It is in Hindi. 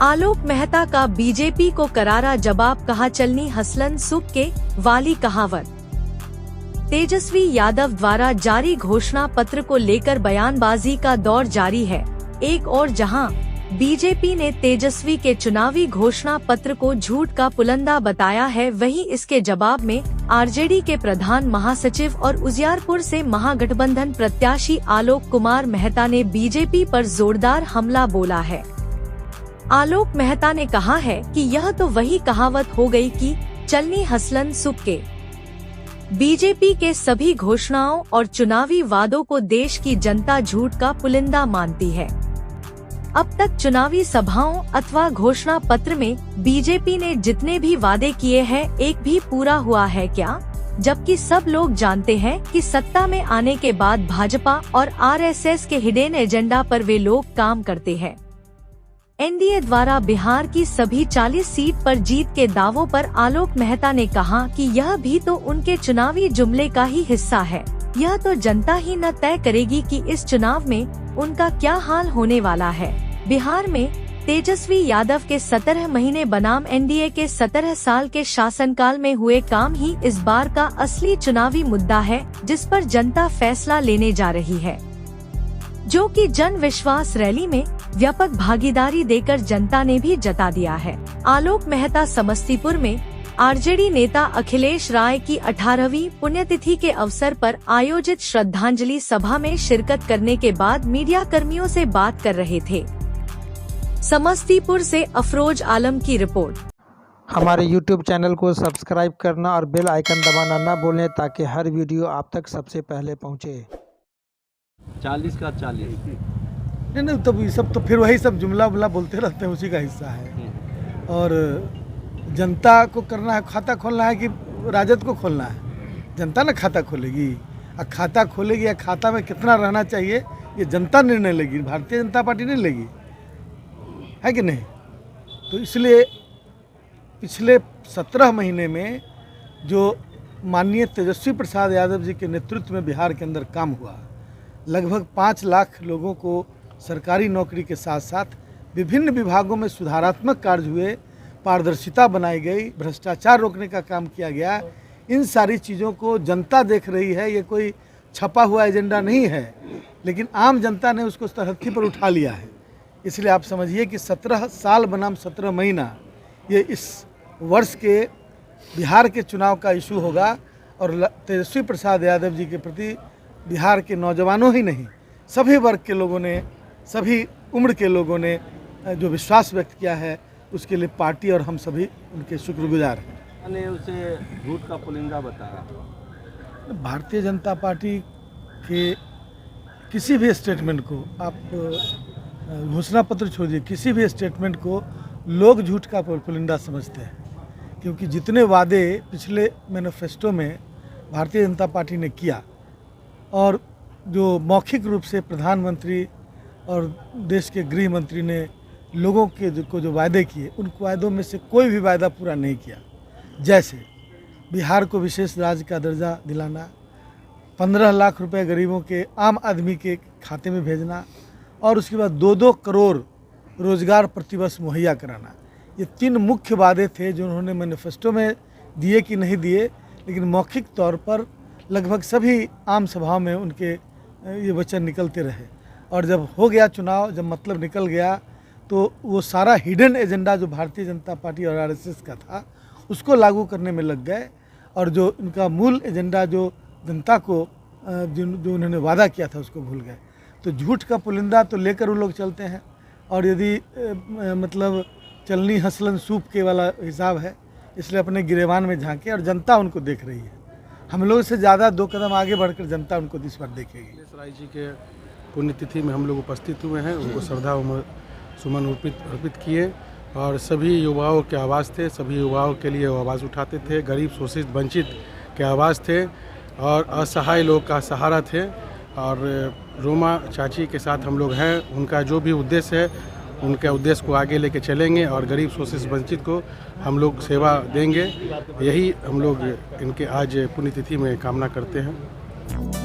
आलोक मेहता का बीजेपी को करारा जवाब, कहा चलनी हसलन सुख के वाली कहावत। तेजस्वी यादव द्वारा जारी घोषणा पत्र को लेकर बयानबाजी का दौर जारी है। एक और जहां बीजेपी ने तेजस्वी के चुनावी घोषणा पत्र को झूठ का पुलंदा बताया है, वहीं इसके जवाब में आरजेडी के प्रधान महासचिव और उजियारपुर से महागठबंधन प्रत्याशी आलोक कुमार मेहता ने बीजेपी पर जोरदार हमला बोला है। आलोक मेहता ने कहा है कि यह तो वही कहावत हो गई कि चलनी हसलन सुख के। बीजेपी के सभी घोषणाओं और चुनावी वादों को देश की जनता झूठ का पुलिंदा मानती है। अब तक चुनावी सभाओं अथवा घोषणा पत्र में बीजेपी ने जितने भी वादे किए हैं, एक भी पूरा हुआ है क्या? जबकि सब लोग जानते हैं कि सत्ता में आने के बाद भाजपा और आरएसएस के हिडन एजेंडा पर वे लोग काम करते हैं। एनडीए द्वारा बिहार की सभी 40 सीट पर जीत के दावों पर आलोक मेहता ने कहा कि यह भी तो उनके चुनावी जुमले का ही हिस्सा है। यह तो जनता ही न तय करेगी कि इस चुनाव में उनका क्या हाल होने वाला है। बिहार में तेजस्वी यादव के 17 महीने बनाम एनडीए के 17 साल के शासनकाल में हुए काम ही इस बार का असली चुनावी मुद्दा है, जिस पर जनता फैसला लेने जा रही है, जो कि जन विश्वास रैली में व्यापक भागीदारी देकर जनता ने भी जता दिया है। आलोक मेहता समस्तीपुर में आरजेडी नेता अखिलेश राय की 18वीं पुण्यतिथि के अवसर पर आयोजित श्रद्धांजलि सभा में शिरकत करने के बाद मीडिया कर्मियों से बात कर रहे थे। समस्तीपुर से अफरोज आलम की रिपोर्ट। हमारे YouTube चैनल को सब्सक्राइब करना और बेल आइकन दबाना न भूलें ताकि हर वीडियो आप तक सबसे पहले पहुंचे। 40 का 40 नहीं, तब ये सब तो फिर वही सब जुमला बुला बोलते रहते हैं, उसी का हिस्सा है। और जनता को करना है, खाता खोलना है कि राजद को खोलना है? जनता ना खाता खोलेगी। और खाता खोलेगी या खाता में कितना रहना चाहिए ये जनता निर्णय लेगी, भारतीय जनता पार्टी नहीं लेगी, है कि नहीं? तो इसलिए पिछले 17 महीने में जो माननीय तेजस्वी प्रसाद यादव जी के नेतृत्व में बिहार के अंदर काम हुआ, लगभग 5 लाख लोगों को सरकारी नौकरी के साथ साथ विभिन्न विभागों में सुधारात्मक कार्य हुए, पारदर्शिता बनाई गई, भ्रष्टाचार रोकने का काम किया गया। इन सारी चीज़ों को जनता देख रही है। ये कोई छपा हुआ एजेंडा नहीं है, लेकिन आम जनता ने उसको तरक्की पर उठा लिया है। इसलिए आप समझिए कि 17 साल बनाम 17 महीना ये इस वर्ष के बिहार के चुनाव का इशू होगा। और तेजस्वी प्रसाद यादव जी के प्रति बिहार के नौजवानों ही नहीं, सभी वर्ग के लोगों ने, सभी उम्र के लोगों ने जो विश्वास व्यक्त किया है, उसके लिए पार्टी और हम सभी उनके शुक्रगुजार हैं। ने उसे झूठ का पुलिंदा बताया। भारतीय जनता पार्टी के किसी भी स्टेटमेंट को आप घोषणा पत्र छोड़िए, किसी भी स्टेटमेंट को लोग झूठ का पुलिंदा समझते हैं, क्योंकि जितने वादे पिछले मैनिफेस्टो में भारतीय जनता पार्टी ने किया और जो मौखिक रूप से प्रधानमंत्री और देश के गृह मंत्री ने लोगों के जो वायदे किए, उन वायदों में से कोई भी वायदा पूरा नहीं किया। जैसे बिहार को विशेष राज्य का दर्जा दिलाना, 15 लाख रुपए गरीबों के आम आदमी के खाते में भेजना और उसके बाद 2-2 करोड़ रोजगार प्रतिवर्ष मुहैया कराना। ये 3 मुख्य वादे थे जो उन्होंने मैनिफेस्टो में दिए कि नहीं दिए, लेकिन मौखिक तौर पर लगभग सभी आम सभाओं में उनके ये वचन निकलते रहे। और जब हो गया चुनाव, जब मतलब निकल गया, तो वो सारा हिडन एजेंडा जो भारतीय जनता पार्टी और आरएसएस का था, उसको लागू करने में लग गए। और जो इनका मूल एजेंडा जो जनता को जो उन्होंने वादा किया था, उसको भूल गए। तो झूठ का पुलिंदा तो लेकर वो लोग चलते हैं। और यदि मतलब चलनी हसलन सूप के वाला हिसाब है, इसलिए अपने गिरेबान में झांके और जनता उनको देख रही है। हम लोग से ज़्यादा 2 कदम आगे बढ़कर जनता उनको इस बार देखेगी। अखिलेश राय जी के पुण्यतिथि में हम लोग उपस्थित हुए हैं, उनको श्रद्धा सुमन अर्पित किए और सभी युवाओं के आवाज़ थे, सभी युवाओं के लिए वो आवाज़ उठाते थे, गरीब शोषित वंचित के आवाज़ थे और असहाय लोग का सहारा थे। और रोमा चाची के साथ हम लोग हैं, उनका जो भी उद्देश्य है, उनके उद्देश्य को आगे लेके चलेंगे और गरीब शोषित वंचित को हम लोग सेवा देंगे। यही हम लोग इनके आज पुण्यतिथि में कामना करते हैं।